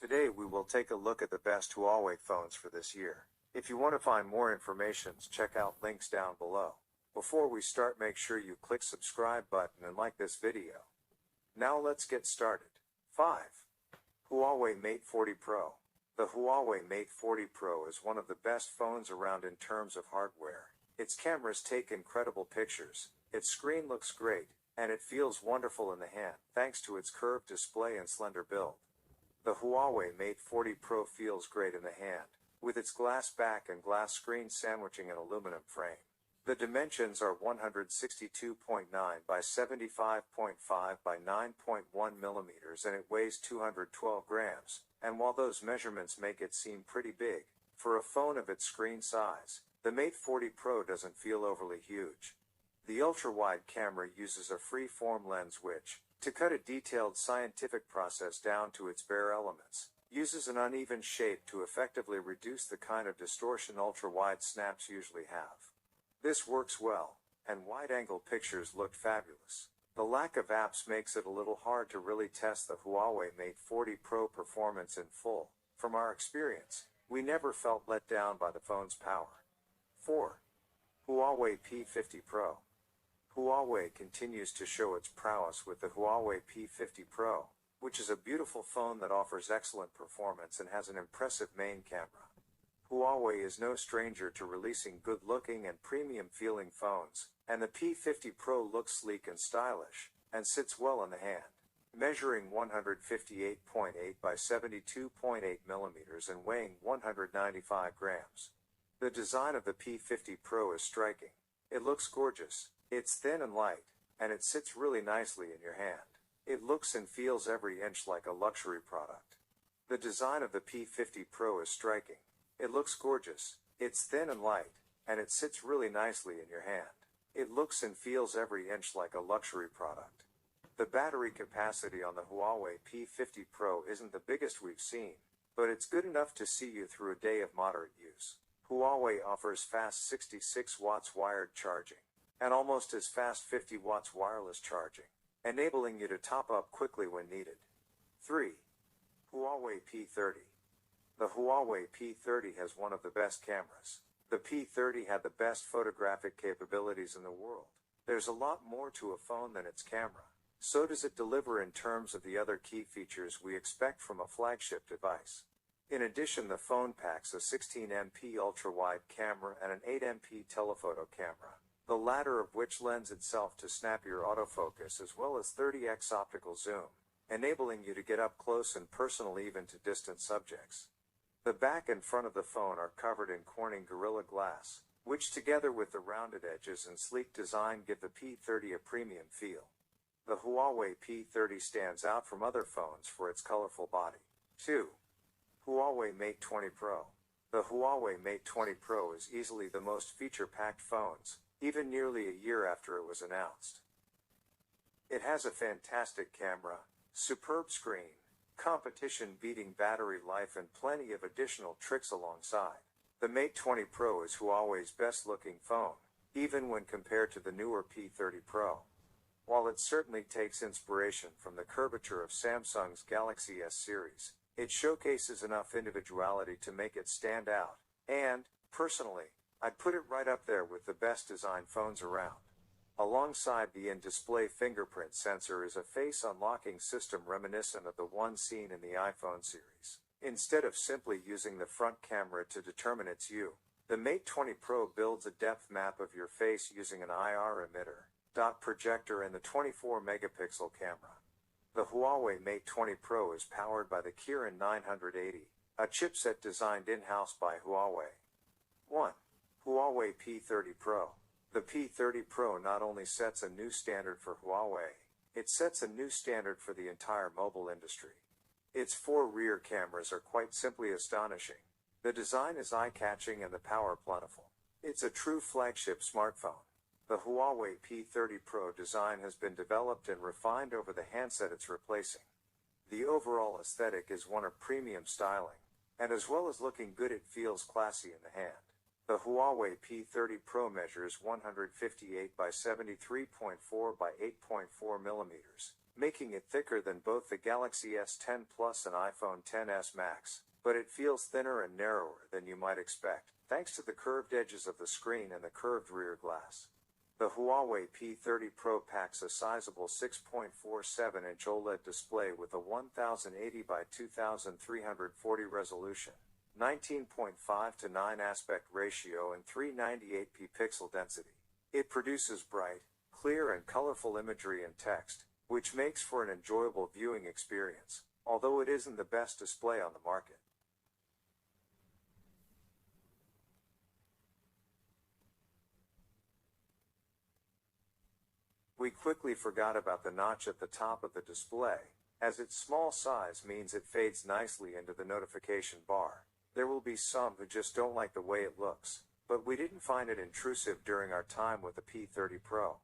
Today we will take a look at the best Huawei phones for this year. If you want to find more information, check out links down below. Before we start, make sure you click subscribe button and like this video. Now let's get started. 5. Huawei Mate 40 Pro. The Huawei Mate 40 Pro is one of the best phones around in terms of hardware. Its cameras take incredible pictures, its screen looks great, and it feels wonderful in the hand thanks to its curved display and slender build. The Huawei Mate 40 Pro feels great in the hand, with its glass back and glass screen sandwiching an aluminum frame. The dimensions are 162.9 by 75.5 by 9.1 millimeters and it weighs 212 grams, and while those measurements make it seem pretty big, for a phone of its screen size, the Mate 40 Pro doesn't feel overly huge. The ultra-wide camera uses a free-form lens which, to cut a detailed scientific process down to its bare elements, uses an uneven shape to effectively reduce the kind of distortion ultra-wide snaps usually have. This works well, and wide-angle pictures look fabulous. The lack of apps makes it a little hard to really test the Huawei Mate 40 Pro performance in full. From our experience, we never felt let down by the phone's power. 4. Huawei P50 Pro. Huawei continues to show its prowess with the Huawei P50 Pro, which is a beautiful phone that offers excellent performance and has an impressive main camera. Huawei is no stranger to releasing good-looking and premium-feeling phones, and the P50 Pro looks sleek and stylish, and sits well in the hand. Measuring 158.8 by 72.8 millimeters and weighing 195 grams. The design of the P50 Pro is striking. It looks gorgeous. It's thin and light, and it sits really nicely in your hand. It looks and feels every inch like a luxury product. The design of the P50 Pro is striking. It looks gorgeous. It's thin and light, and it sits really nicely in your hand. It looks and feels every inch like a luxury product. The battery capacity on the Huawei P50 Pro isn't the biggest we've seen, but it's good enough to see you through a day of moderate use. Huawei offers fast 66 watts wired charging, and almost as fast 50 watts wireless charging, enabling you to top up quickly when needed. 3. Huawei P30. The Huawei P30 has one of the best cameras. The P30 had the best photographic capabilities in the world. There's a lot more to a phone than its camera. So does it deliver in terms of the other key features we expect from a flagship device. In addition, the phone packs a 16MP ultra-wide camera and an 8MP telephoto camera, the latter of which lends itself to snappier autofocus as well as 30x optical zoom, enabling you to get up close and personal even to distant subjects. The back and front of the phone are covered in Corning Gorilla Glass, which together with the rounded edges and sleek design give the P30 a premium feel. The Huawei P30 stands out from other phones for its colorful body. 2. Huawei Mate 20 Pro. The Huawei Mate 20 Pro is easily the most feature-packed phones, even nearly a year after it was announced. It has a fantastic camera, superb screen, competition-beating battery life and plenty of additional tricks alongside. The Mate 20 Pro is Huawei's best-looking phone, even when compared to the newer P30 Pro. While it certainly takes inspiration from the curvature of Samsung's Galaxy S series, it showcases enough individuality to make it stand out, and, personally, I'd put it right up there with the best designed phones around. Alongside the in-display fingerprint sensor is a face unlocking system reminiscent of the one seen in the iPhone series. Instead of simply using the front camera to determine its you, the Mate 20 Pro builds a depth map of your face using an IR emitter, dot projector and the 24-megapixel camera. The Huawei Mate 20 Pro is powered by the Kirin 980, a chipset designed in-house by Huawei. 1. Huawei P30 Pro. The P30 Pro not only sets a new standard for Huawei, it sets a new standard for the entire mobile industry. Its 4 rear cameras are quite simply astonishing. The design is eye-catching and the power plentiful. It's a true flagship smartphone. The Huawei P30 Pro design has been developed and refined over the handset it's replacing. The overall aesthetic is one of premium styling, and as well as looking good, it feels classy in the hand. The Huawei P30 Pro measures 158 by 73.4 by 8.4 millimeters, making it thicker than both the Galaxy S10 Plus and iPhone XS Max, but it feels thinner and narrower than you might expect, thanks to the curved edges of the screen and the curved rear glass. The Huawei P30 Pro packs a sizable 6.47-inch OLED display with a 1080 by 2340 resolution, 19.5:9 aspect ratio and 398p pixel density. It produces bright, clear and colorful imagery and text, which makes for an enjoyable viewing experience, although it isn't the best display on the market. We quickly forgot about the notch at the top of the display, as its small size means it fades nicely into the notification bar. There will be some who just don't like the way it looks, but we didn't find it intrusive during our time with the P30 Pro.